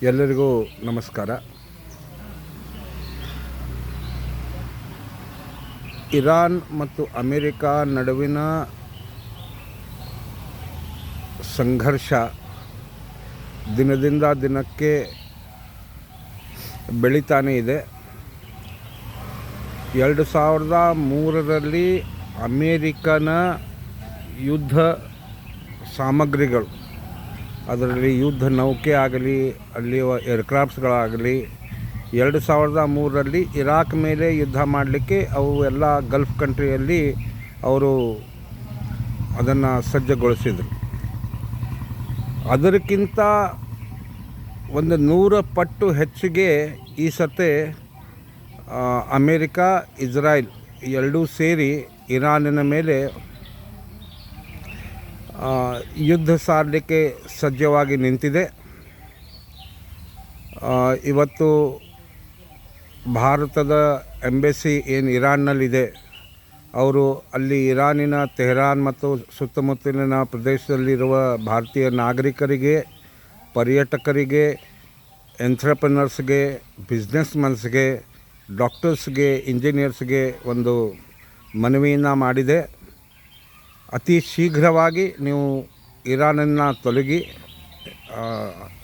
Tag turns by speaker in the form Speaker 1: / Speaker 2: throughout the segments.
Speaker 1: ಎಲ್ಲರಿಗೂ ನಮಸ್ಕಾರ. ಇರಾನ್ ಮತ್ತು ಅಮೇರಿಕಾ ನಡುವಿನ ಸಂಘರ್ಷ ದಿನದಿಂದ ದಿನಕ್ಕೆ ಬೆಳೀತಾನೇ ಇದೆ. 2003ರಲ್ಲಿ ಅಮೇರಿಕನ ಯುದ್ಧ ಸಾಮಗ್ರಿಗಳು, ಅದರಲ್ಲಿ ಯುದ್ಧ ನೌಕೆ ಆಗಲಿ, ಅಲ್ಲಿಯ ಏರ್ಕ್ರಾಫ್ಟ್ಸ್ಗಳಾಗಲಿ, 2003ರಲ್ಲಿ ಇರಾಕ್ ಮೇಲೆ ಯುದ್ಧ ಮಾಡಲಿಕ್ಕೆ ಅವು ಎಲ್ಲ ಗಲ್ಫ್ ಕಂಟ್ರಿಯಲ್ಲಿ ಅವರು ಅದನ್ನು ಸಜ್ಜುಗೊಳಿಸಿದರು. ಅದಕ್ಕಿಂತ 100 ಪಟ್ಟು ಹೆಚ್ಚಿಗೆ ಈ ಸತೆ ಅಮೇರಿಕಾ, ಇಸ್ರಾಯೇಲ್ ಎರಡೂ ಸೇರಿ ಇರಾನಿನ ಮೇಲೆ ಯುದ್ಧ ಸಾರಲಿಕ್ಕೆ ಸಜ್ಜವಾಗಿ ನಿಂತಿದೆ. ಇವತ್ತು ಭಾರತದ ಎಂಬೆಸಿ ಏನು ಇರಾನ್ನಲ್ಲಿದೆ, ಅವರು ಅಲ್ಲಿ ಇರಾನಿನ ತೆಹರಾನ್ ಮತ್ತು ಸುತ್ತಮುತ್ತಲಿನ ಪ್ರದೇಶದಲ್ಲಿರುವ ಭಾರತೀಯ ನಾಗರಿಕರಿಗೆ, ಪರ್ಯಟಕರಿಗೆ, ಎಂಟ್ರಪ್ರನರ್ಸ್ಗೆ, ಬಿಸ್ನೆಸ್ಮನ್ಸ್ಗೆ, ಡಾಕ್ಟರ್ಸ್ಗೆ, ಇಂಜಿನಿಯರ್ಸ್ಗೆ ಒಂದು ಮನವಿಯನ್ನು ಮಾಡಿದೆ. ಅತಿ ಶೀಘ್ರವಾಗಿ ನೀವು ಇರಾನನ್ನು ತೊಲಗಿ.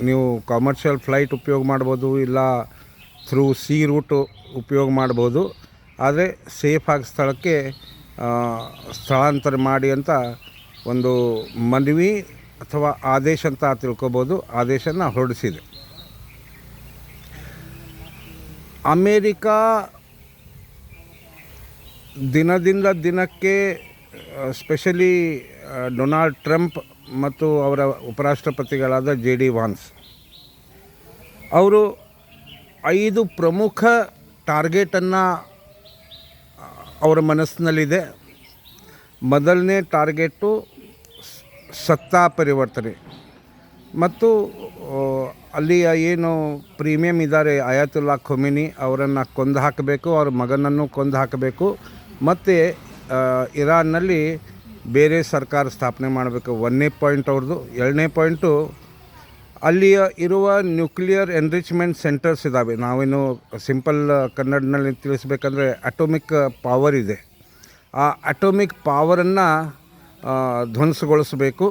Speaker 1: ನೀವು ಕಮರ್ಷಿಯಲ್ ಫ್ಲೈಟ್ ಉಪಯೋಗ ಮಾಡ್ಬೋದು, ಇಲ್ಲ ಥ್ರೂ ಸೀ ರೂಟ್ ಉಪಯೋಗ ಮಾಡ್ಬೋದು, ಆದರೆ ಸೇಫಾಗಿ ಸ್ಥಳಕ್ಕೆ ಸ್ಥಳಾಂತರ ಮಾಡಿ ಅಂತ ಒಂದು ಮನವಿ ಅಥವಾ ಆದೇಶ ಅಂತ ತಿಳ್ಕೊಬೋದು, ಆದೇಶನ ಹೊರಡಿಸಿದೆ. ಅಮೇರಿಕಾ ದಿನದಿಂದ ದಿನಕ್ಕೆ, ಸ್ಪೆಷಲಿ ಡೊನಾಲ್ಡ್ ಟ್ರಂಪ್ ಮತ್ತು ಅವರ ಉಪರಾಷ್ಟ್ರಪತಿಗಳಾದ JD ವಾನ್ಸ್ ಅವರು 5 ಪ್ರಮುಖ ಟಾರ್ಗೆಟನ್ನು ಅವರ ಮನಸ್ಸಿನಲ್ಲಿದೆ. ಮೊದಲನೇ ಟಾರ್ಗೆಟು ಸತ್ತಾ ಪರಿವರ್ತನೆ ಮತ್ತು ಅಲ್ಲಿಯ ಏನು ಪ್ರೀಮಿಯಮ್ ಇದ್ದಾರೆ ಅಯಾತುಲ್ಲಾ ಖೊಮೇನಿ ಅವರನ್ನು ಕೊಂದು ಹಾಕಬೇಕು, ಅವ್ರ ಮಗನನ್ನು ಕೊಂದು ಹಾಕಬೇಕು, ಮತ್ತು ಇರಾನ್ನಲ್ಲಿ ಬೇರೆ ಸರ್ಕಾರ ಸ್ಥಾಪನೆ ಮಾಡಬೇಕು. 1ನೇ ಪಾಯಿಂಟ್ ಅವ್ರದ್ದು. 2ನೇ ಪಾಯಿಂಟು ಅಲ್ಲಿಯ ಇರುವ ನ್ಯೂಕ್ಲಿಯರ್ ಎನ್ರಿಚ್ಮೆಂಟ್ ಸೆಂಟರ್ಸ್ ಇದ್ದಾವೆ. ನಾವೇನು ಸಿಂಪಲ್ ಕನ್ನಡನಲ್ಲಿ ತಿಳಿಸ್ಬೇಕಂದ್ರೆ ಅಟೋಮಿಕ್ ಪವರ್ ಇದೆ. ಆ ಅಟೋಮಿಕ್ ಪವರನ್ನು ಧ್ವಂಸಗೊಳಿಸಬೇಕು.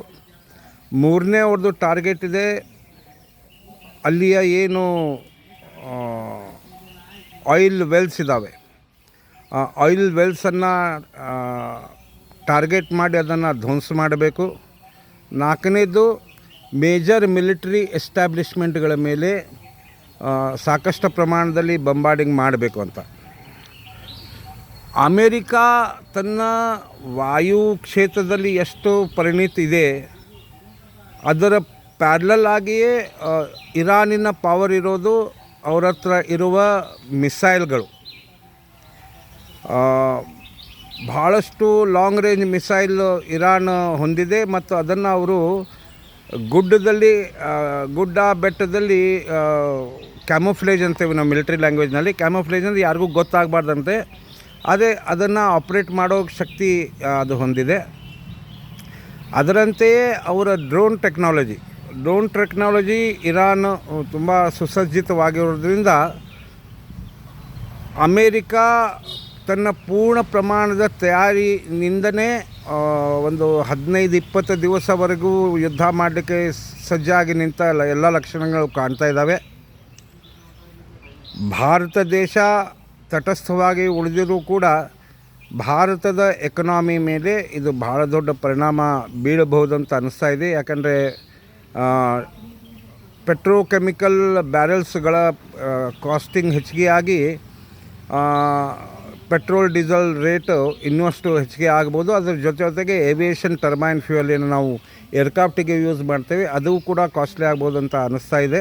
Speaker 1: 3ನೇ ಅವ್ರದ್ದು ಟಾರ್ಗೆಟ್ ಇದೆ, ಅಲ್ಲಿಯ ಏನು ಆಯಿಲ್ ವೆಲ್ಸ್ ಇದ್ದಾವೆ, ಆ ಆಯಿಲ್ ವೆಲ್ಸನ್ನು ಟಾರ್ಗೆಟ್ ಮಾಡಿ ಅದನ್ನು ಧ್ವಂಸ ಮಾಡಬೇಕು. 4ನೇದು ಮೇಜರ್ ಮಿಲಿಟರಿ ಎಸ್ಟಾಬ್ಲಿಷ್ಮೆಂಟ್ಗಳ ಮೇಲೆ ಸಾಕಷ್ಟು ಪ್ರಮಾಣದಲ್ಲಿ ಬಂಬಾರ್ಡಿಂಗ್ ಮಾಡಬೇಕು ಅಂತ. ಅಮೇರಿಕಾ ತನ್ನ ವಾಯು ಕ್ಷೇತ್ರದಲ್ಲಿ ಎಷ್ಟು ಪರಿಣಿತಿ ಇದೆ, ಅದರ ಪ್ಯಾರಲಲ್ ಆಗಿಯೇ ಇರಾನಿನ ಪವರ್ ಇರೋದು ಅವರ ಹತ್ರ ಇರುವ ಮಿಸೈಲ್ಗಳು. ಭಾಳಷ್ಟು ಲಾಂಗ್ ರೇಂಜ್ ಮಿಸೈಲ್ ಇರಾನ್ ಹೊಂದಿದೆ ಮತ್ತು ಅದನ್ನು ಅವರು ಗುಡ್ಡ ಬೆಟ್ಟದಲ್ಲಿ ಕ್ಯಾಮೋಫ್ಲೇಜ್ ಅಂತೇವೆ ನಾವು ಮಿಲಿಟರಿ ಲ್ಯಾಂಗ್ವೇಜ್ನಲ್ಲಿ. ಕ್ಯಾಮೋಫ್ಲೇಜ್ ಅಂದರೆ ಯಾರಿಗೂ ಗೊತ್ತಾಗಬಾರ್ದಂತೆ, ಅದೇ ಅದನ್ನು ಆಪ್ರೇಟ್ ಮಾಡೋ ಶಕ್ತಿ ಅದು ಹೊಂದಿದೆ. ಅದರಂತೆಯೇ ಅವರ ಡ್ರೋನ್ ಟೆಕ್ನಾಲಜಿ ಇರಾನ್ ತುಂಬ ಸುಸಜ್ಜಿತವಾಗಿರೋದ್ರಿಂದ ಅಮೇರಿಕಾ ತನ್ನ ಪೂರ್ಣ ಪ್ರಮಾಣದ ತಯಾರಿನಿಂದನೇ ಒಂದು 15-20 ದಿವಸವರೆಗೂ ಯುದ್ಧ ಮಾಡಲಿಕ್ಕೆ ಸಜ್ಜಾಗಿ ನಿಂತ ಎಲ್ಲ ಲಕ್ಷಣಗಳು ಕಾಣ್ತಾ ಇದ್ದಾವೆ. ಭಾರತ ದೇಶ ತಟಸ್ಥವಾಗಿ ಉಳಿದಿರೂ ಕೂಡ ಭಾರತದ ಎಕನಾಮಿ ಮೇಲೆ ಇದು ಭಾಳ ದೊಡ್ಡ ಪರಿಣಾಮ ಬೀಳಬಹುದು ಅಂತ ಅನ್ನಿಸ್ತಾ ಇದೆ. ಯಾಕಂದರೆ ಪೆಟ್ರೋಕೆಮಿಕಲ್ ಬ್ಯಾರೆಲ್ಸ್ಗಳ ಕಾಸ್ಟಿಂಗ್ ಹೆಚ್ಚಿಗೆ ಆಗಿ ಪೆಟ್ರೋಲ್ ಡೀಸೆಲ್ ರೇಟು ಇನ್ನಷ್ಟು ಹೆಚ್ಚಿಗೆ ಆಗ್ಬೋದು. ಅದರ ಜೊತೆಗೆ ಏವಿಯೇಷನ್ ಟರ್ಬೈನ್ ಫ್ಯೂಯಲ್ ಏನು ನಾವು ಏರ್ಕ್ರಾಫ್ಟಿಗೆ ಯೂಸ್ ಮಾಡ್ತೇವೆ, ಅದು ಕೂಡ ಕಾಸ್ಟ್ಲಿ ಆಗ್ಬೋದು ಅಂತ ಅನ್ನಿಸ್ತಾ ಇದೆ.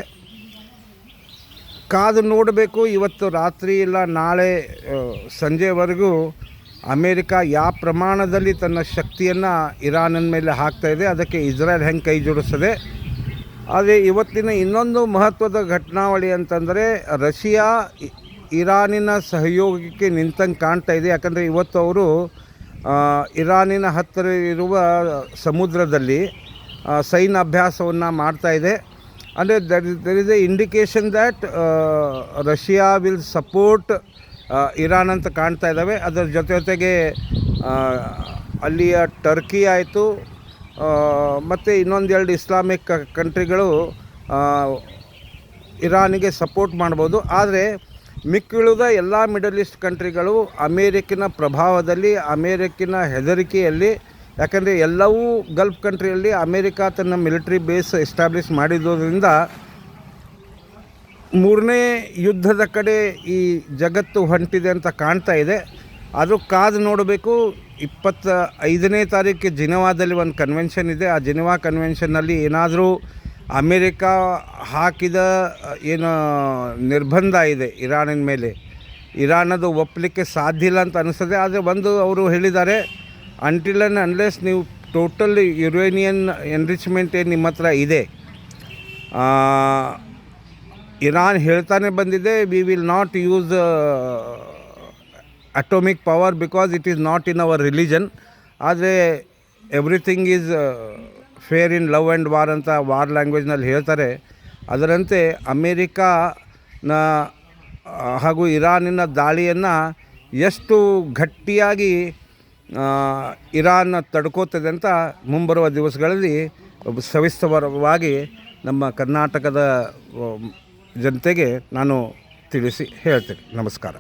Speaker 1: ಕಾದು ನೋಡಬೇಕು. ಇವತ್ತು ರಾತ್ರಿ ಇಲ್ಲ ನಾಳೆ ಸಂಜೆವರೆಗೂ ಅಮೇರಿಕಾ ಯಾವ ಪ್ರಮಾಣದಲ್ಲಿ ತನ್ನ ಶಕ್ತಿಯನ್ನು ಇರಾನಿನ ಮೇಲೆ ಹಾಕ್ತಾಯಿದೆ, ಅದಕ್ಕೆ ಇಸ್ರೇಲ್ ಹೆಂಗೆ ಕೈ ಜೋಡಿಸ್ತದೆ. ಆದರೆ ಇವತ್ತಿನ ಇನ್ನೊಂದು ಮಹತ್ವದ ಘಟನಾವಳಿ ಅಂತಂದರೆ ರಷ್ಯಾ ಇರಾನಿನ ಸಹಯೋಗಕ್ಕೆ ನಿಂತಂಗೆ ಕಾಣ್ತಾ ಇದೆ. ಯಾಕಂದರೆ ಇವತ್ತು ಅವರು ಇರಾನಿನ ಹತ್ತಿರ ಇರುವ ಸಮುದ್ರದಲ್ಲಿ ಸೈನ್ಯ ಅಭ್ಯಾಸವನ್ನು ಮಾಡ್ತಾಯಿದೆ. ಅಂದರೆ there is a indication that Russia will support Iran ಅಂತ ಕಾಣ್ತಾ ಇದ್ದಾವೆ. ಅದರ ಜೊತೆಗೆ ಅಲ್ಲಿಯ ಟರ್ಕಿ ಆಯಿತು ಮತ್ತು ಇನ್ನೊಂದೆರಡು ಇಸ್ಲಾಮಿಕ್ ಕಂಟ್ರಿಗಳು ಇರಾನಿಗೆ ಸಪೋರ್ಟ್ ಮಾಡ್ಬೋದು. ಆದರೆ ಮಿಕ್ಕಿಳಿದ ಎಲ್ಲ ಮಿಡಲ್ ಈಸ್ಟ್ ಕಂಟ್ರಿಗಳು ಅಮೇರಿಕಿನ ಪ್ರಭಾವದಲ್ಲಿ, ಅಮೇರಿಕಿನ ಹೆದರಿಕೆಯಲ್ಲಿ, ಯಾಕಂದರೆ ಎಲ್ಲವೂ ಗಲ್ಫ್ ಕಂಟ್ರಿಯಲ್ಲಿ ಅಮೇರಿಕಾ ತನ್ನ ಮಿಲಿಟ್ರಿ ಬೇಸ್ ಎಸ್ಟಾಬ್ಲಿಷ್ ಮಾಡಿರೋದ್ರಿಂದ ಮೂರನೇ ಯುದ್ಧದ ಕಡೆ ಈ ಜಗತ್ತು ಹೊಂಟಿದೆ ಅಂತ ಕಾಣ್ತಾ ಇದೆ. ಅದು ಕಾದು ನೋಡಬೇಕು. 25ನೇ ತಾರೀಕು ಜಿನೆವಾದಲ್ಲಿ ಒಂದು ಕನ್ವೆನ್ಷನ್ ಇದೆ. ಆ ಜಿನೆವಾ ಕನ್ವೆನ್ಷನ್ನಲ್ಲಿ ಏನಾದರೂ ಅಮೇರಿಕಾ ಹಾಕಿದ ಏನು ನಿರ್ಬಂಧ ಇದೆ ಇರಾನಿನ ಮೇಲೆ, ಇರಾನ್ ಅದು ಒಪ್ಪಲಿಕ್ಕೆ ಸಾಧ್ಯ ಇಲ್ಲ ಅಂತ ಅನಿಸ್ತದೆ. ಆದರೆ ಒಂದು ಅವರು ಹೇಳಿದ್ದಾರೆ, ಅಂಟಿಲ್ ಆ್ಯಂಡ್ ಅನ್ಲೆಸ್ ನೀವು ಟೋಟಲ್ ಯುರೇನಿಯನ್ ಎನ್ರಿಚ್ಮೆಂಟ್ ಏನು ನಿಮ್ಮ ಹತ್ರ ಇದೆ, ಇರಾನ್ ಹೇಳ್ತಾನೆ ಬಂದಿದೆ, we will not use atomic power because it is not in our religion. ಆದರೆ everything is fair in love and war ಅಂತ ವಾರ್ ಲ್ಯಾಂಗ್ವೇಜ್ನಲ್ಲಿ ಹೇಳ್ತಾರೆ. ಅದರಂತೆ ಅಮೇರಿಕಾನ ಹಾಗೂ ಇರಾನಿನ ದಾಳಿಯನ್ನು ಎಷ್ಟು ಗಟ್ಟಿಯಾಗಿ ಇರಾನ್ ತಡ್ಕೋತದೆ ಅಂತ ಮುಂಬರುವ ದಿವಸಗಳಲ್ಲಿ ಸವಿಸ್ತರವಾಗಿ ನಮ್ಮ ಕರ್ನಾಟಕದ ಜನತೆಗೆ ನಾನು ತಿಳಿಸಿ ಹೇಳ್ತೇನೆ. ನಮಸ್ಕಾರ.